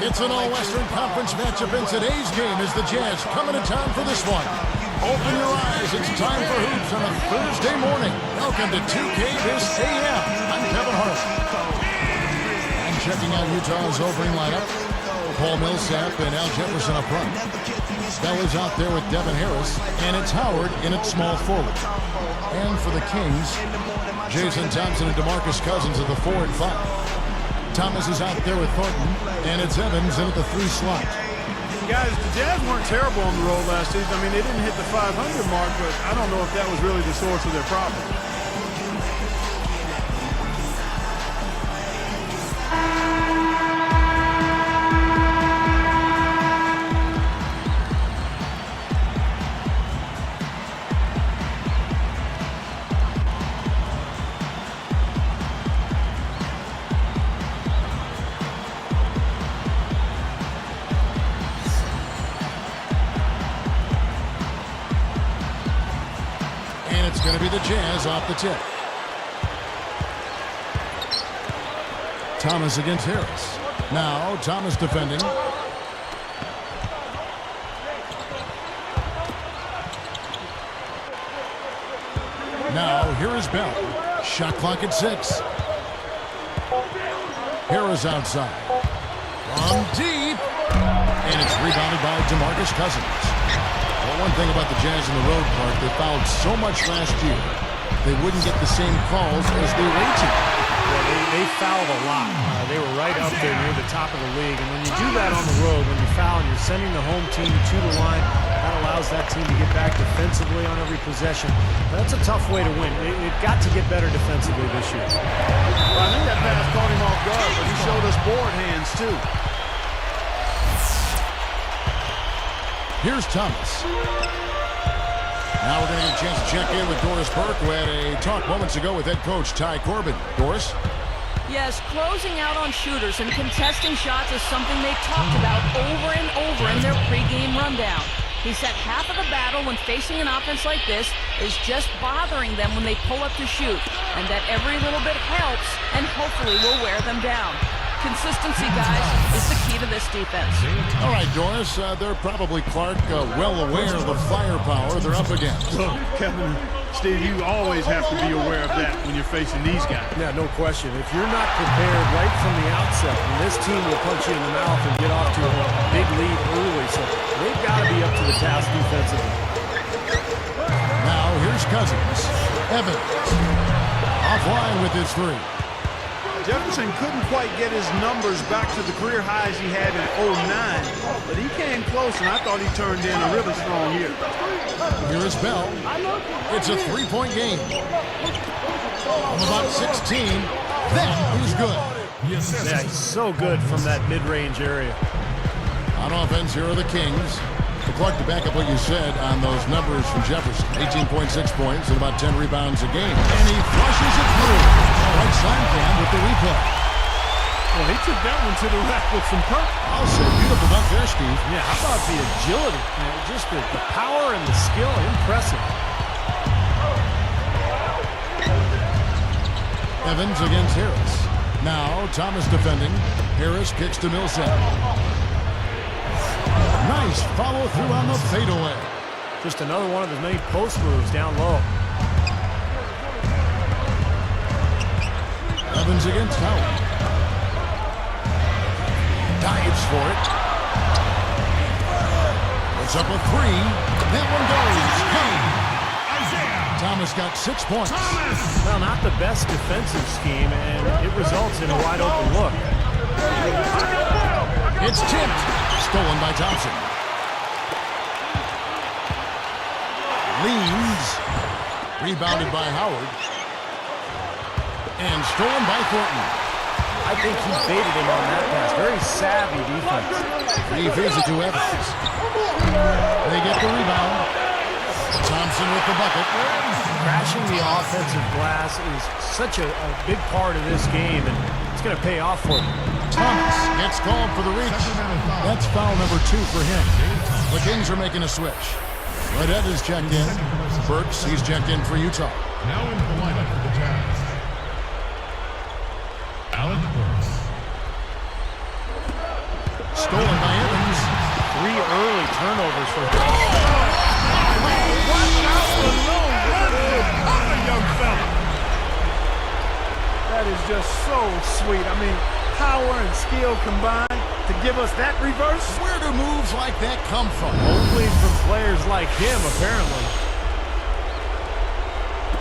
It's an all-Western Conference matchup in today's game as the Jazz coming to town for this one. Open your eyes, it's time for hoops on a Thursday morning. Welcome to 2K this AM. I'm Kevin Hart. And checking out Utah's opening lineup, Paul Millsap and Al Jefferson up front. Bella's out there with Devin Harris, and it's Howard in at small forward. And for the Kings, Jason Thompson and DeMarcus Cousins at the 4 and 5. Thomas is out there with Thornton, and it's Evans in at the 3 slot. Guys, the Jazz weren't terrible on the road last season. I mean, they didn't hit the 500 mark, but I don't know if that was really the source of their problem. It's going to be the Jazz off the tip. Thomas against Harris. Now Thomas defending. Now here is Bell. Shot clock at 6. Harris outside. From deep. And it's rebounded by DeMarcus Cousins. Well, one thing about the Jazz in the road park, they fouled so much last year, they wouldn't get the same calls as the away team. Yeah, they fouled a lot. They were right up there near the top of the league. And when you do that on the road, when you foul and you're sending the home team to the line, that allows that team to get back defensively on every possession. But that's a tough way to win. They've got to get better defensively this year. Well, I think that pass caught him off guard, but he showed us board hands, too. Here's Thomas. Now we're going to get a chance to check in with Doris Burke, who had a talk moments ago with head coach Ty Corbin. Doris? Yes, closing out on shooters and contesting shots is something they've talked about over and over in their pregame rundown. He said half of the battle when facing an offense like this is just bothering them when they pull up to shoot, and that every little bit helps and hopefully will wear them down. Consistency, guys, is the key to this defense. All right, Doris, they're probably, Clark, well aware of the firepower they're up against. Look, Kevin, Steve, you always have to be aware of that when you're facing these guys. Yeah, no question. If you're not prepared right from the outset, then this team will punch you in the mouth and get off to a big lead early. So they've got to be up to the task defensively. Now here's Cousins. Evans offline with his 3. Jefferson couldn't quite get his numbers back to the career highs he had in 09, but he came close, and I thought he turned in a really strong year. Here is Bell. It's a 3-point game. From about 16, that is good. Yeah, he's so good from that mid-range area. On offense, here are the Kings. Clark, to back up what you said on those numbers from Jefferson, 18.6 points and about 10 rebounds a game. And he flushes it through. Right side can with the replay. Well, he took that one to the rack with some purpose. Also, beautiful dunk there, Steve. Yeah, how about the agility? Man, just the power and the skill, impressive. Evans against Harris. Now, Thomas defending. Harris kicks to Millsap. Nice follow through on the fadeaway. Just another one of his many post moves down low. Evans against Howard. Dives for it. Puts up a 3. That one goes. Hey! Thomas got 6 points. Well, not the best defensive scheme, and it results in a wide open look. It's tipped. Stolen by Thompson. Leans. Rebounded by Howard. And stolen by Thornton. I think he baited him on that pass. Very savvy defense. He feeds it to Evans. They get the rebound. Thompson with the bucket. Crashing the offensive glass is such a big part of this game, and it's going to pay off for him. Thomas gets called for the reach. That's foul number 2 for him. The Kings are making a switch. Redhead is checked in. Burks, he's checked in for Utah. Now into the lineup for the Jazz. Alec Burks. stolen by Evans. 3 early turnovers for him. Watch out for no run on the young fella. That is just so sweet. I mean, power and skill combined to give us that reverse. Where do moves like that come from? Only from players like him, apparently.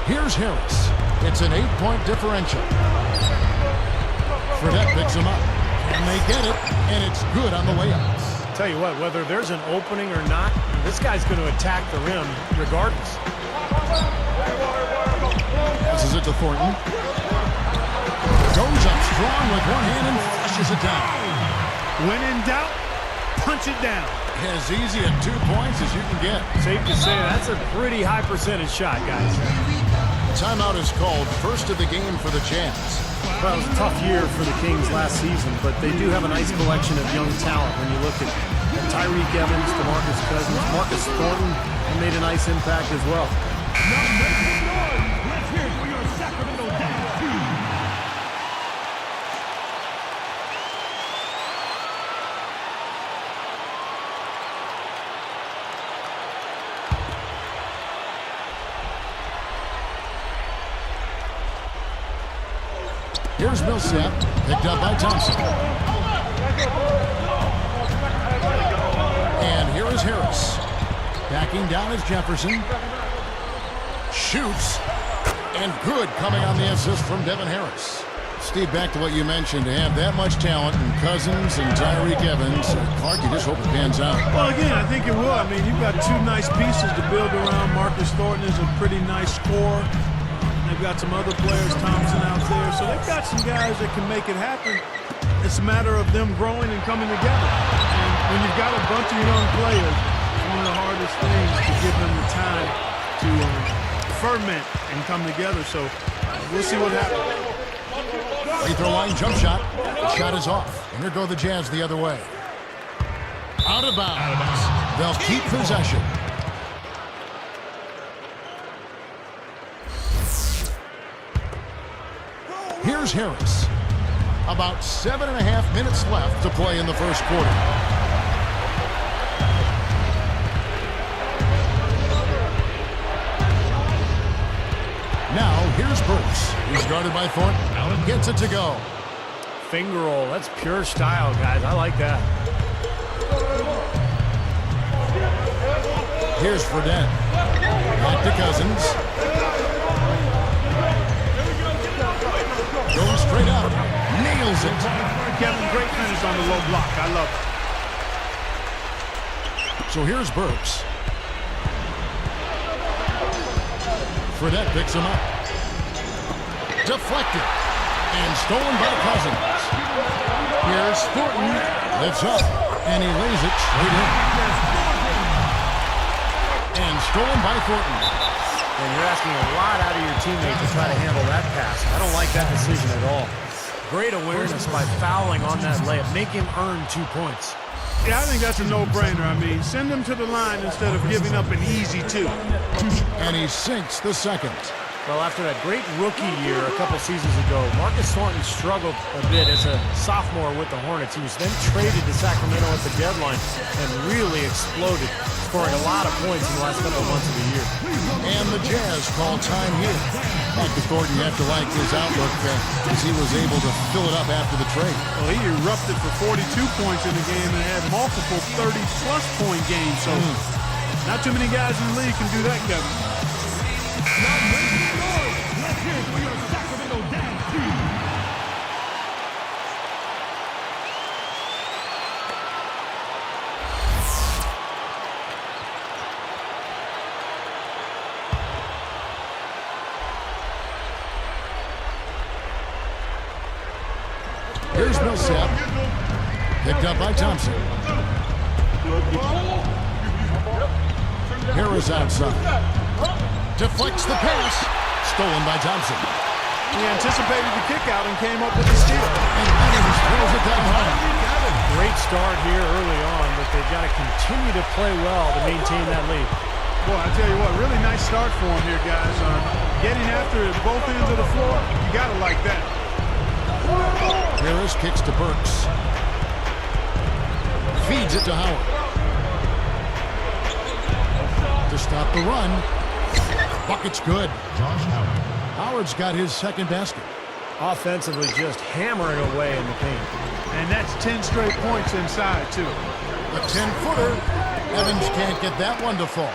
Here's Harris. It's an 8-point differential. Fredette picks him up. And they get it, and it's good on the way up. Tell you what, whether there's an opening or not, this guy's going to attack the rim regardless. Passes it to Thornton. Goes up strong with one hand and flushes it down. When in doubt, punch it down. As easy at 2 points as you can get. Safe to say that's a pretty high percentage shot, guys. Timeout is called. First of the game for the Jazz. Well, it was a tough year for the Kings last season, but they do have a nice collection of young talent. When you look at Tyreek Evans, DeMarcus Cousins, Marcus Thornton, and made a nice impact as well. Now make some noise. Let's hear it for your Sacramento Jazz team. Here's Millsap, picked up by Thompson. And here is Harris. Backing down is Jefferson. Shoots. And good coming on the assist from Devin Harris. Steve, back to what you mentioned. To have that much talent in Cousins and Tyreek Evans, Clark, you just hope it pans out. Well, again, I think it will. I mean, you've got 2 nice pieces to build around. Marcus Thornton is a pretty nice scorer. They've got some other players, Thompson out there. So they've got some guys that can make it happen. It's a matter of them growing and coming together. And when you've got a bunch of young players, it's one of the hardest things to give them the time to ferment and come together. So we'll see what happens. Free throw line jump shot. The shot is off. And here go the Jazz the other way. Out of bounds. They'll keep possession. Here's Harris. About 7.5 minutes left to play in the first quarter. Now, here's Burks. He's guarded by Thornton. Gets it to go. Finger roll. That's pure style, guys. I like that. Here's Fredette. Back to Cousins. Goes straight up. Nails it. Kevin, great finish on the low block. I love it. So here's Burks. Fredette picks him up. Deflected. And stolen by Cousins. Here's Thornton. Lifts up. And he lays it straight in. And stolen by Thornton. And you're asking a lot out of your teammate to try to handle that pass. I don't like that decision at all. Great awareness by fouling on that layup. Make him earn 2 points. Yeah, I think that's a no-brainer. I mean, send him to the line instead of giving up an easy 2. And he sinks the second. Well, after that great rookie year a couple seasons ago, Marcus Thornton struggled a bit as a sophomore with the Hornets. He was then traded to Sacramento at the deadline and really exploded, scoring a lot of points in the last couple of months of the year. And the Jazz call time here. Back to Thornton, you have to like his outlook as he was able to fill it up after the trade. Well, he erupted for 42 points in the game and had multiple 30-plus point games. So not too many guys in the league can do that, Kevin. Now make some noise. Let's hear it for your Sacramento Jazz team. Here's Millsap. Picked up by Thompson. Harris outside. Deflects the pass. Stolen by Thompson. He anticipated the kick out and came up with the steal. And Evans throws it down home. Great start here early on, but they've got to continue to play well to maintain that lead. Boy, I tell you what, really nice start for him here, guys. Getting after both ends of the floor, you got to like that. Harris kicks to Burks. Sends it to Howard. To stop the run. Bucket's good. Howard's got his second basket. Offensively, just hammering away in the paint. And that's 10 straight points inside, too. A 10-footer. Evans can't get that one to fall.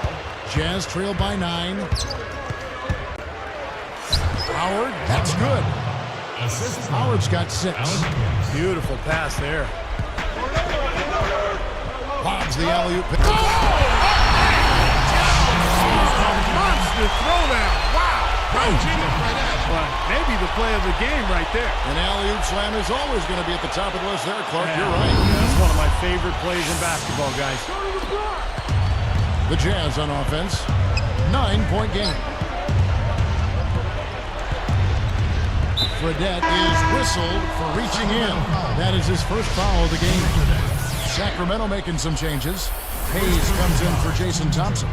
Jazz trail by 9. Howard, that's good. Howard's got 6. Beautiful pass there. Lobs the alley-oop. Monster throwdown. Wow. Well, maybe the play of the game right there. An alley-oop slam is always going to be at the top of the list there, Clark. You're right. That's one of my favorite plays in basketball, guys. The Jazz on offense. 9-point game. Fredette is whistled for reaching in. That is his first foul of the game. Sacramento making some changes. Hayes comes in for Jason Thompson.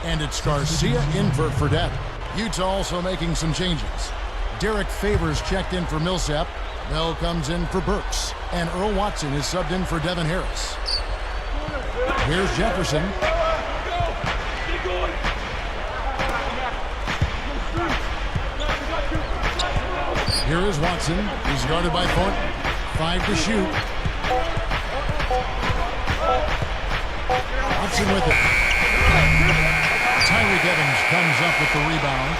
And it's Garcia in for Fredette. Utah also making some changes. Derek Favors checked in for Millsap. Bell comes in for Burks. And Earl Watson is subbed in for Devin Harris. Here's Jefferson. Here is Watson. He's guarded by Thornton. 5 to shoot. Watson with it. Tyreek Evans comes up with the rebound.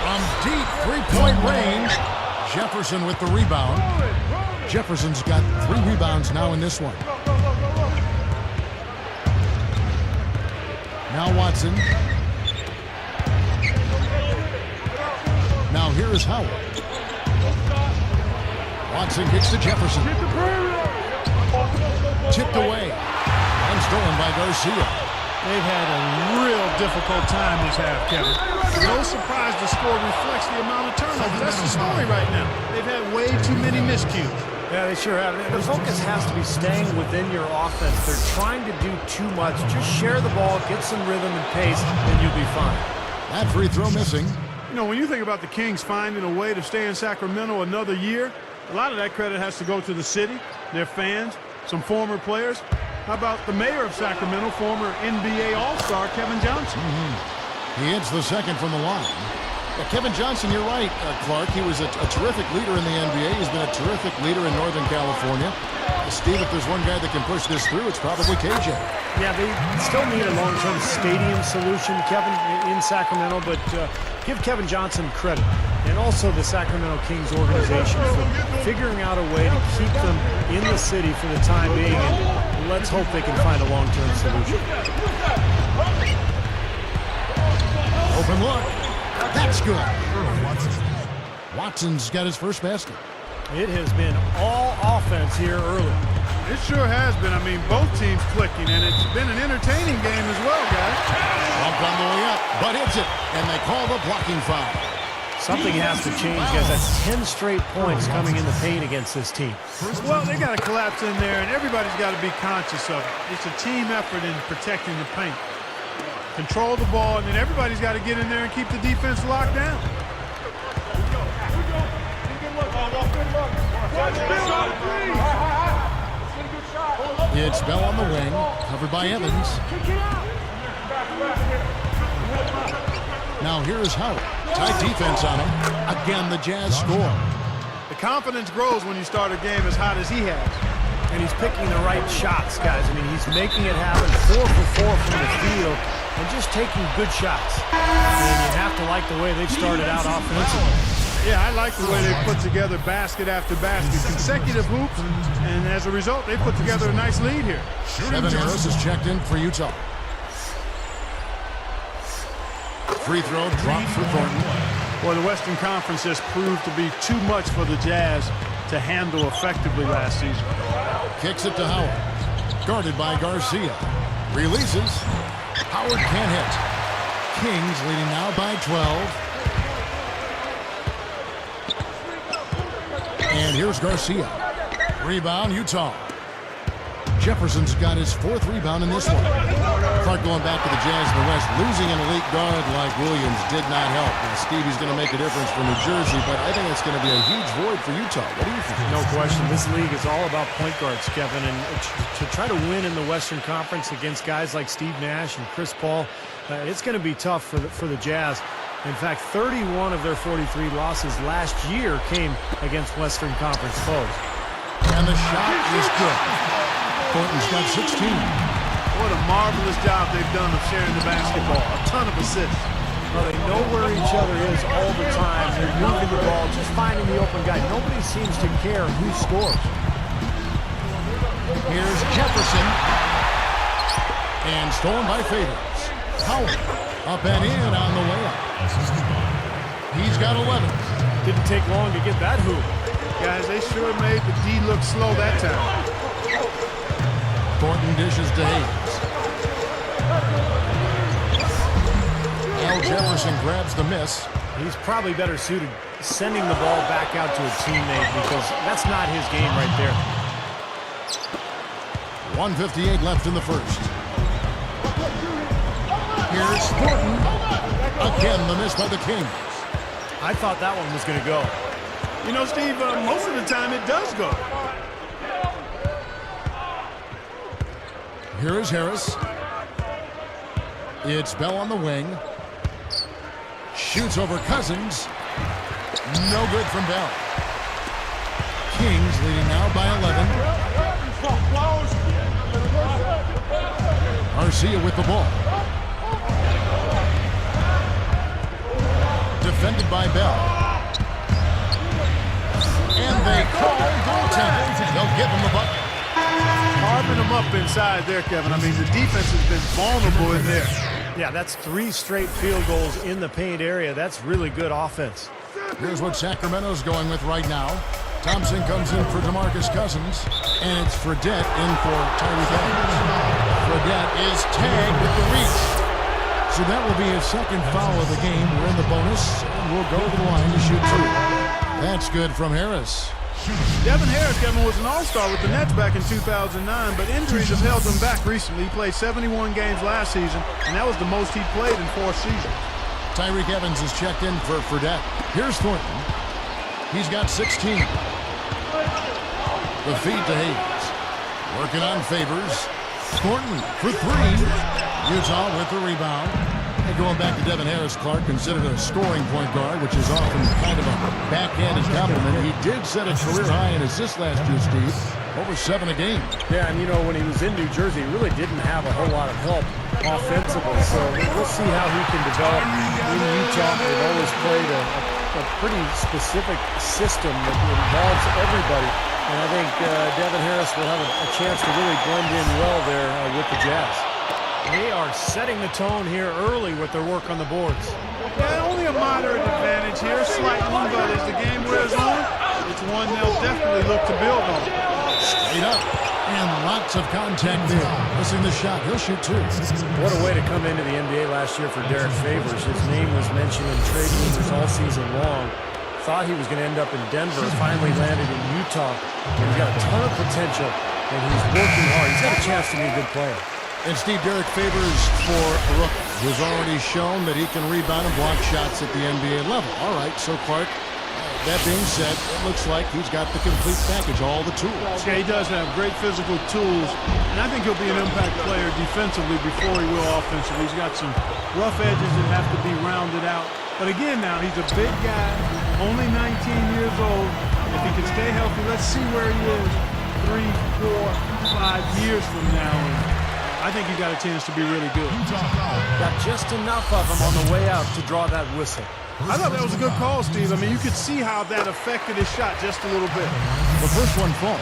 From deep three-point range, Jefferson with the rebound. Jefferson's got 3 rebounds now in this one. Now Watson. Now here is Howard. Watson gets to Jefferson. Tipped away. And stolen by Garcia. They've had a real difficult time this half, Kevin. No surprise the score reflects the amount of turnovers. That's the story right now. They've had way too many miscues. Yeah, they sure have. The focus has to be staying within your offense. They're trying to do too much. Just share the ball, get some rhythm and pace, and you'll be fine. That free throw missing. You know, when you think about the Kings finding a way to stay in Sacramento another year, a lot of that credit has to go to the city, their fans, some former players. How about the mayor of Sacramento, former NBA All-Star Kevin Johnson? He hits the second from the line. Kevin Johnson, you're right, Clark. He was a terrific leader in the NBA. He's been a terrific leader in Northern California. Steve, if there's one guy that can push this through, it's probably KJ. Yeah, they still need a long-term stadium solution, Kevin, in Sacramento, but give Kevin Johnson credit, and also the Sacramento Kings organization for figuring out a way to keep them in the city for the time being, and let's hope they can find a long-term solution. Open look. That's good. Watson's got his first basket. It has been all offense here early. It sure has been. I mean, both teams clicking, and it's been an entertaining game as well, guys. Bumped on the way up, but hits it, and they call the blocking foul. Something has to change, guys. That's 10 straight points coming in the paint against this team. Well, they got to collapse in there, and everybody's got to be conscious of it. It's a team effort in protecting the paint. Control the ball, and then everybody's got to get in there and keep the defense locked down. It's Bell on the wing, covered by Evans. Now here is Howard. Tight defense on him. Again, the Jazz score. The confidence grows when you start a game as hot as he has. And he's picking the right shots, guys. I mean, he's making it happen 4 for 4 from the field and just taking good shots. And you have to like the way they've started out offensively. Yeah, I like the way they put together basket after basket, consecutive hoops, and as a result, they put together a nice lead here. Devin Harris is checked in for Utah. Free throw dropped for Thornton. Boy, the Western Conference has proved to be too much for the Jazz to handle effectively last season. Kicks it to Howard. Guarded by Garcia. Releases. Howard can't hit. Kings leading now by 12. And here's Garcia. Rebound, Utah. Jefferson's got his 4th rebound in this one. Clark going back to the Jazz in the West. Losing an elite guard like Williams did not help. And Stevie's going to make a difference for New Jersey, but I think it's going to be a huge void for Utah. What do you think? No question. This league is all about point guards, Kevin, and to try to win in the Western Conference against guys like Steve Nash and Chris Paul, it's going to be tough for the Jazz. In fact, 31 of their 43 losses last year came against Western Conference foes. And the shot is good. Thornton's got 16. What a marvelous job they've done of sharing the basketball. A ton of assists. Well, they know where each other is all the time. They're moving the ball, just finding the open guy. Nobody seems to care who scores. Here's Jefferson. And stolen by Favors. Howard up and in on the way up. He's got 11. Didn't take long to get that hoop. Guys, they sure made the D look slow that time. Thornton dishes to Hayes. Al Jefferson grabs the miss. He's probably better suited sending the ball back out to a teammate because that's not his game right there. 1:58 left in the first. Here's Thornton. Again, the miss by the Kings. I thought that one was going to go. You know, Steve, most of the time it does go. Here is Harris. It's Bell on the wing. Shoots over Cousins. No good from Bell. Kings leading now by 11. Garcia with the ball. Defended by Bell. And they call goaltending. They'll give him the bucket. Carving them up inside there, Kevin. I mean, the defense has been vulnerable in there. Yeah, that's 3 straight field goals in the paint area. That's really good offense. Here's what Sacramento's going with right now. Thompson comes in for DeMarcus Cousins, and it's Fredette in for Tyreke Evans. Fredette is tagged with the reach. So that will be his 2nd foul of the game. We're in the bonus, and we'll go to the line to shoot 2. That's good from Harris. Devin Harris, Kevin, was an all-star with the Nets back in 2009, but injuries have held him back recently. He played 71 games last season, and that was the most he'd played in 4 seasons. Tyreke Evans is checked in for Fredette. Here's Thornton. He's got 16. The feed to Hayes. Working on Favors. Thornton for 3. Utah with the rebound. And going back to Devin Harris, Clark, considered a scoring point guard, which is often kind of a backhanded compliment. He did set a career high in assists last year, Steve. Over 7 a game. Yeah, and you know, when he was in New Jersey, he really didn't have a whole lot of help offensively. So we'll see how he can develop in Utah. They've always played a pretty specific system that involves everybody. And I think Devin Harris will have a chance to really blend in well there with the Jazz. They are setting the tone here early with their work on the boards. Yeah, only a moderate advantage here, slightly, but as the game wears on, it's one they'll definitely look to build on. Straight up, and lots of contact there. Missing the shot, he'll shoot 2. What a way to come into the NBA last year for Derek Favors. His name was mentioned in trade rumors all season long. Thought he was going to end up in Denver, finally landed in Utah. And he's got a ton of potential, and he's working hard. He's got a chance to be a good player. And Steve, Derek Favors for Rook has already shown that he can rebound and block shots at the NBA level. All right, so Clark, that being said, it looks like he's got the complete package, all the tools. Yeah, he does have great physical tools, and I think he'll be an impact player defensively before he will offensively. He's got some rough edges that have to be rounded out. But again now, he's a big guy, only 19 years old. If he can stay healthy, let's see where he is 3, 4, 5 years from now. And I think he's got a chance to be really good. Got just enough of him on the way out to draw that whistle. I thought that was a good call, Steve. I mean, you could see how that affected his shot just a little bit. The first one falls.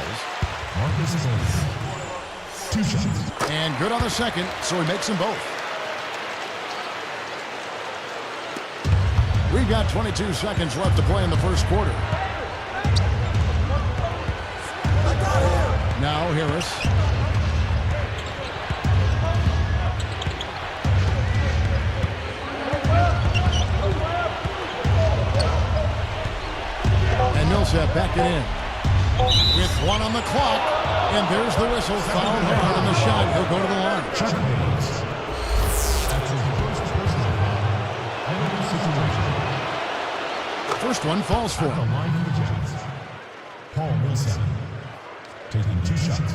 And good on the second, so he makes them both. We've got 22 seconds left to play in the first quarter. Now Harris. And Millsap back it in. With 1 on the clock. And there's the whistle. Fouled hard on the shot. He'll go to the line. First one falls for him. Paul Millsap taking 2 shots.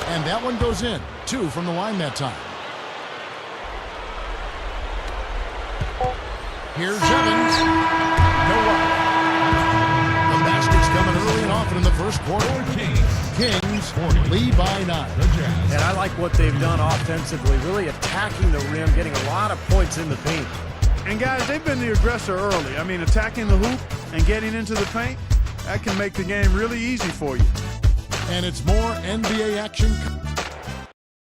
And that one goes in. 2 from the line that time. Here's Evans. No one. The basket's coming early and often in the first quarter. Kings lead by 9. And I like what they've done offensively, really attacking the rim, getting a lot of points in the paint. And guys, they've been the aggressor early. I mean, attacking the hoop and getting into the paint, that can make the game really easy for you. And it's more NBA action.